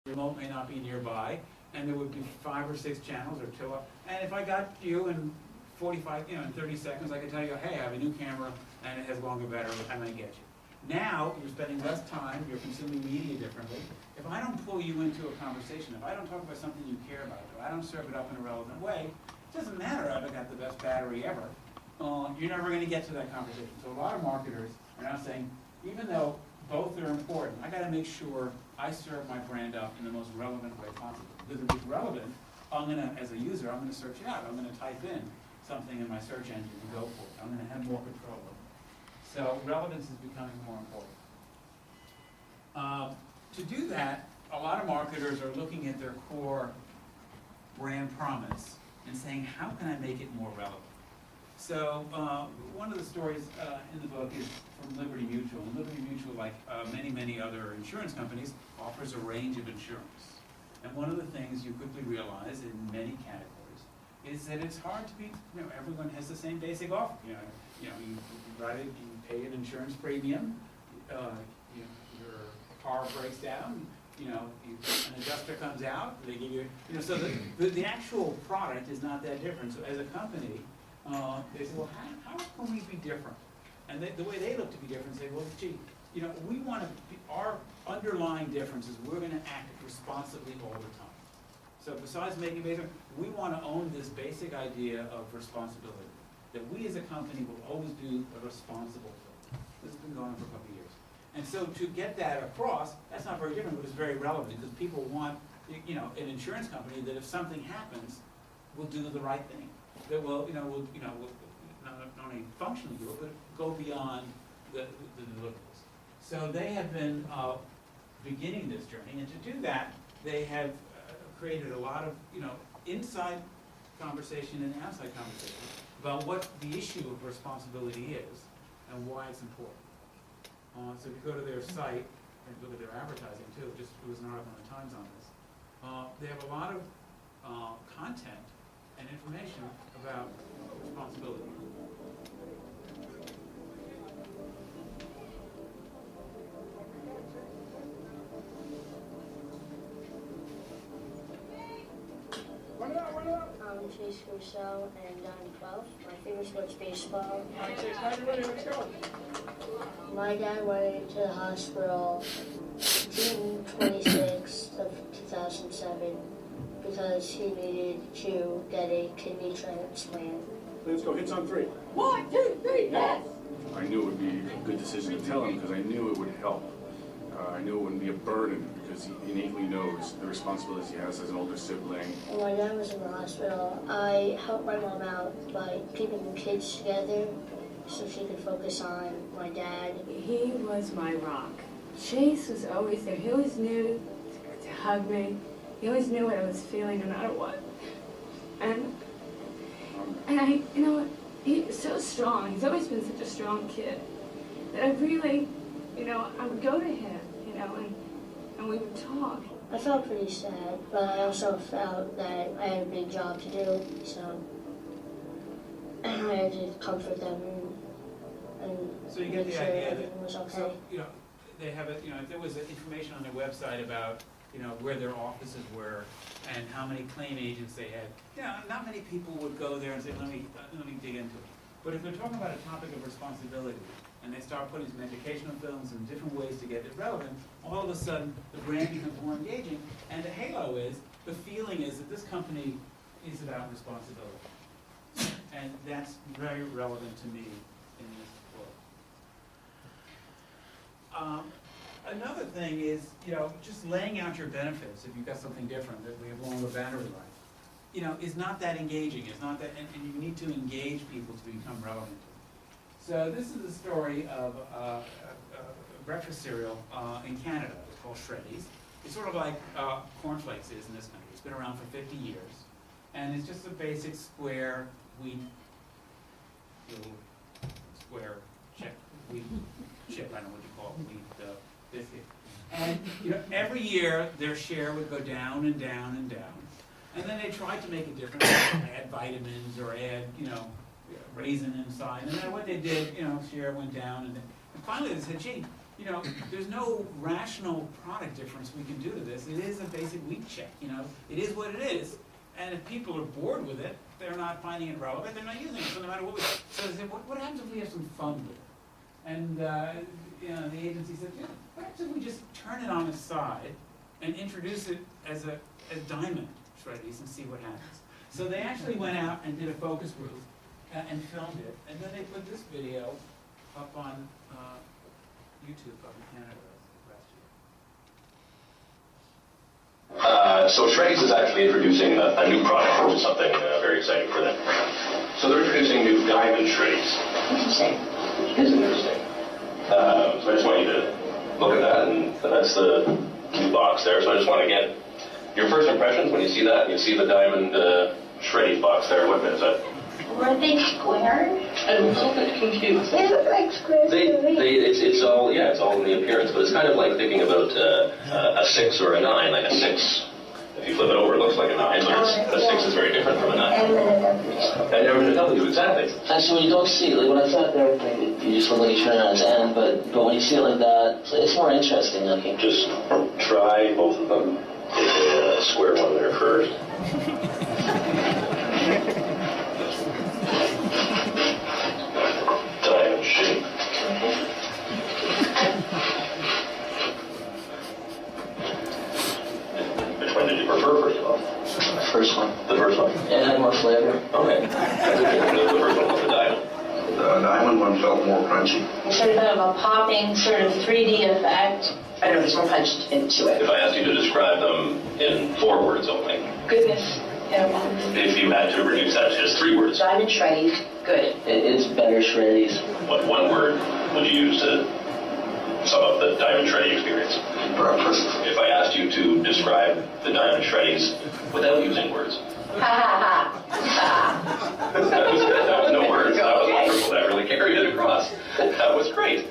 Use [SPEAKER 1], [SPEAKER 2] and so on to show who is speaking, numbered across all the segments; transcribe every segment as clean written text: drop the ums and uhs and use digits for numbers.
[SPEAKER 1] remote may not be nearby, and there would be 5 or 6 channels or 2. And if I got you in 45, in 30 seconds, I could tell you, hey, I have a new camera and it has longer battery, what time I get you? Now, you're spending less time, you're consuming media differently. If I don't pull you into a conversation, if I don't talk about something you care about, if I don't serve it up in a relevant way, it doesn't matter if I've got the best battery ever. You're never going to get to that conversation. So a lot of marketers are now saying, even though both are important, I got to make sure I serve my brand up in the most relevant way possible. Because if it's relevant, I'm going to, as a user, I'm going to search it out. I'm going to type in something in my search engine and go for it. I'm going to have more control over it. So relevance is becoming more important. To do that, a lot of marketers are looking at their core brand promise and saying, how can I make it more relevant? So one of the stories in the book is from Liberty Mutual. And Liberty Mutual, like many other insurance companies, offers a range of insurance. And one of the things you quickly realize in many categories is that it's hard to be, everyone has the same basic offer. You pay an insurance premium, your car breaks down, an adjuster comes out, they give you, so the actual product is not that different. So as a company, they say, well, how can we be different? And the way they look to be different, say, well, gee, we want to be, our underlying difference is we're going to act responsibly all the time. So besides making basic, we want to own this basic idea of responsibility, that we as a company will always do a responsible thing. This has been going on for a couple of years. And so to get that across, that's not very different, but it's very relevant because people want, an insurance company that if something happens, will do the right thing. That will, will not only functionally do it, but go beyond the deliverables. So they have been beginning this journey, and to do that, they have created a lot of, inside conversation and outside conversation about what the issue of responsibility is and why it's important. So if you go to their site and look at their advertising too, it was an article in the Times on this. They have a lot of content and information about responsibility.
[SPEAKER 2] I'm Chase Rousseau, and I'm 12. My favorite sport's baseball.
[SPEAKER 3] Chase, how's your ready? Let's go.
[SPEAKER 2] My dad went into the hospital June 26th of 2007 because he needed to get a kidney transplant.
[SPEAKER 3] Let's go. Hits on 3.
[SPEAKER 4] 1, 2, 3, yes!
[SPEAKER 5] I knew it would be a good decision to tell him because I knew it would help. I knew it wouldn't be a burden because he innately knows the responsibilities he has as an older sibling.
[SPEAKER 2] When my dad was in the hospital, I helped my mom out by keeping the kids together so she could focus on my dad.
[SPEAKER 4] He was my rock. Chase was always there. He always knew to hug me. He always knew what I was feeling no matter what. And I, he was so strong. He's always been such a strong kid that I really, I would go to him, and we would talk.
[SPEAKER 2] I felt pretty sad, but I also felt that I had a big job to do, so I had to comfort them and
[SPEAKER 1] So you get
[SPEAKER 2] make
[SPEAKER 1] the
[SPEAKER 2] sure
[SPEAKER 1] idea
[SPEAKER 2] everything
[SPEAKER 1] that,
[SPEAKER 2] was okay.
[SPEAKER 1] so, they have if there was information on their website about, where their offices were and how many claim agents they had, not many people would go there and say, let me dig into it. But if they're talking about a topic of responsibility, and they start putting some educational films and different ways to get it relevant, all of a sudden the brand becomes more engaging, and the halo is, the feeling is that this company is about responsibility. And that's very relevant to me in this book. Another thing is, just laying out your benefits if you've got something different, that we have longer battery life, is not that engaging. It's not that, and you need to engage people to become relevant. So this is the story of a breakfast cereal in Canada. It's called Shreddies. It's sort of like cornflakes is in this country. It's been around for 50 years. And it's just a basic square wheat, little square wheat chip, I don't know what you call it, wheat biscuit. And every year their share would go down and down and down. And then they tried to make it different, add vitamins or add, raisin inside. And then what they did, share went down. And finally they said, gee, you know, there's no rational product difference we can do to this. It is a basic weak check, you know. It is what it is. And if people are bored with it, they're not finding it relevant, they're not using it. So no matter what we, so they said, what happens if we have some fun with it? And you know, the agency said, yeah, what happens if we just turn it on its side and introduce it as diamond shreddies and see what happens? So they actually went out and did a focus group and filmed it, and then they put this video up on YouTube up in Canada last year.
[SPEAKER 6] So Shreddies is actually introducing a new product, which is something very exciting for them. So they're introducing new diamond Shreddies. Interesting. It is interesting. So I just want you to look at that, and that's the new box there. So I just want to get your first impressions when you see that. You see the diamond Shreddies box there. What is that?
[SPEAKER 2] Were they square?
[SPEAKER 6] I'm a little bit confused.
[SPEAKER 2] They look like squares to me.
[SPEAKER 6] It's all in the appearance, but it's kind of like thinking about a 6 or a 9, like a 6. If you flip it over, it looks like a 9, but a 6 is very different from a 9.
[SPEAKER 2] And then a W.
[SPEAKER 6] And never a W, exactly.
[SPEAKER 7] Actually, when you don't see it, like when I sat there, you just look like you turn it on its end, but when you see it like that, it's more interesting looking.
[SPEAKER 6] Just try both of them. Take a square one there first. Diamond shape. Which one did you prefer, first of all?
[SPEAKER 7] First one.
[SPEAKER 6] The first one?
[SPEAKER 7] It had more flavor.
[SPEAKER 6] Okay. The first one was the diamond.
[SPEAKER 8] The diamond one felt more crunchy.
[SPEAKER 9] Sort of a popping, sort of 3D effect. I don't know, there's more punch into it.
[SPEAKER 6] If I asked you to describe them in 4 words only,
[SPEAKER 9] Goodness.
[SPEAKER 6] if you had to reduce that to just 3 words,
[SPEAKER 9] Diamond shreddies, good.
[SPEAKER 7] It's better Shreddies.
[SPEAKER 6] what 1 word would you use to sum up the diamond shredding experience?
[SPEAKER 8] Breakfast.
[SPEAKER 6] If I asked you to describe the diamond shreddies without using words,
[SPEAKER 9] Ha ha ha.
[SPEAKER 6] that was no words. That was wonderful. That really carried it across. That was great.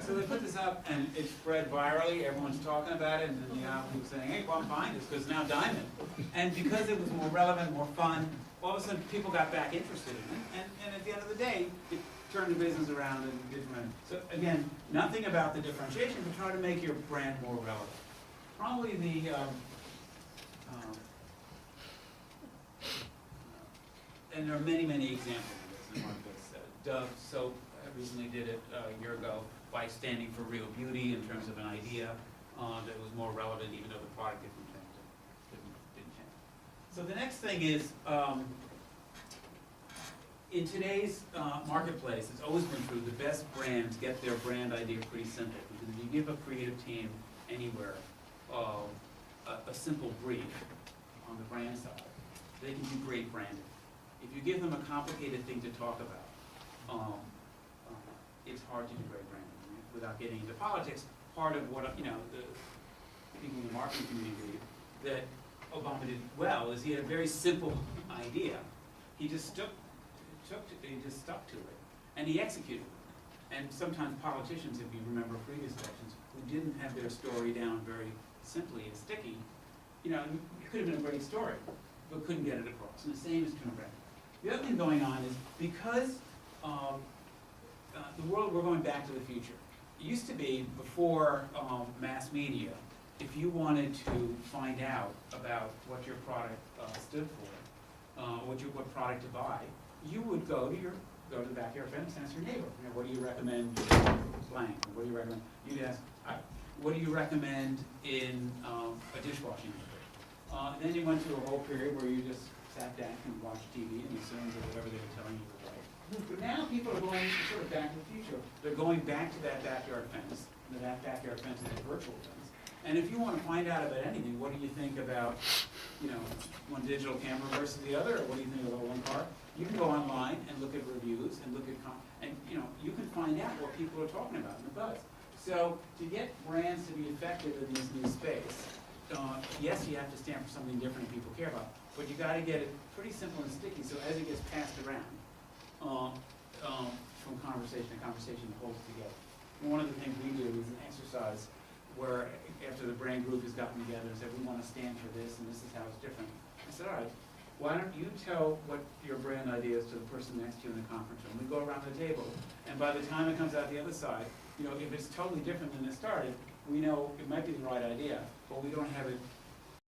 [SPEAKER 1] So they put this up, and it spread virally. Everyone's talking about it, and then the Yahoo was saying, hey, well, I'm buying this because it's now diamond. And because it was more relevant, more fun, all of a sudden people got back interested in it. And at the end of the day, it turned the business around and did run. So again, nothing about the differentiation, but try to make your brand more relevant. Probably the and there are many, many examples of this in the marketplace. Dove soap recently did it a year ago by standing for real beauty in terms of an idea that was more relevant, even though the product didn't change. So the next thing is, in today's marketplace, it's always been true, the best brands get their brand idea pretty simple. Because if you give a creative team anywhere a simple brief on the brand side, they can do great branding. If you give them a complicated thing to talk about, it's hard to do great branding. Without getting into politics, part of what, the people in the marketing community that Obama did well is he had a very simple idea. He just stuck to it, and he executed it. And sometimes politicians, if you remember previous elections, who didn't have their story down very simply and sticky, it could have been a great story, but couldn't get it across. And the same is true of branding. The other thing going on is because the world, we're going back to the future. It used to be, before mass media, if you wanted to find out about what your product stood for, what product to buy, you would go to the backyard fence and ask your neighbor, what do you recommend blank? What do you recommend? You'd ask, what do you recommend in a dishwashing liquid? Then you went through a whole period where you just sat back and watched TV and assumed that whatever they were telling you was right. But now people are going sort of back to the future. They're going back to that backyard fence. That backyard fence is a virtual fence. And if you want to find out about anything, what do you think about, one digital camera versus the other, or what do you think about one car? You can go online and look at reviews and look at, you can find out what people are talking about in the buzz. So to get brands to be effective in this new space, yes, you have to stand for something different that people care about, but you got to get it pretty simple and sticky. So as it gets passed around, from conversation to conversation, it holds together. And one of the things we do is an exercise where after the brand group has gotten together and said, we want to stand for this and this is how it's different. I said, all right, why don't you tell what your brand idea is to the person next to you in the conference room? We go around the table, and by the time it comes out the other side, you know, if it's totally different than it started, we know it might be the right idea, but we don't have it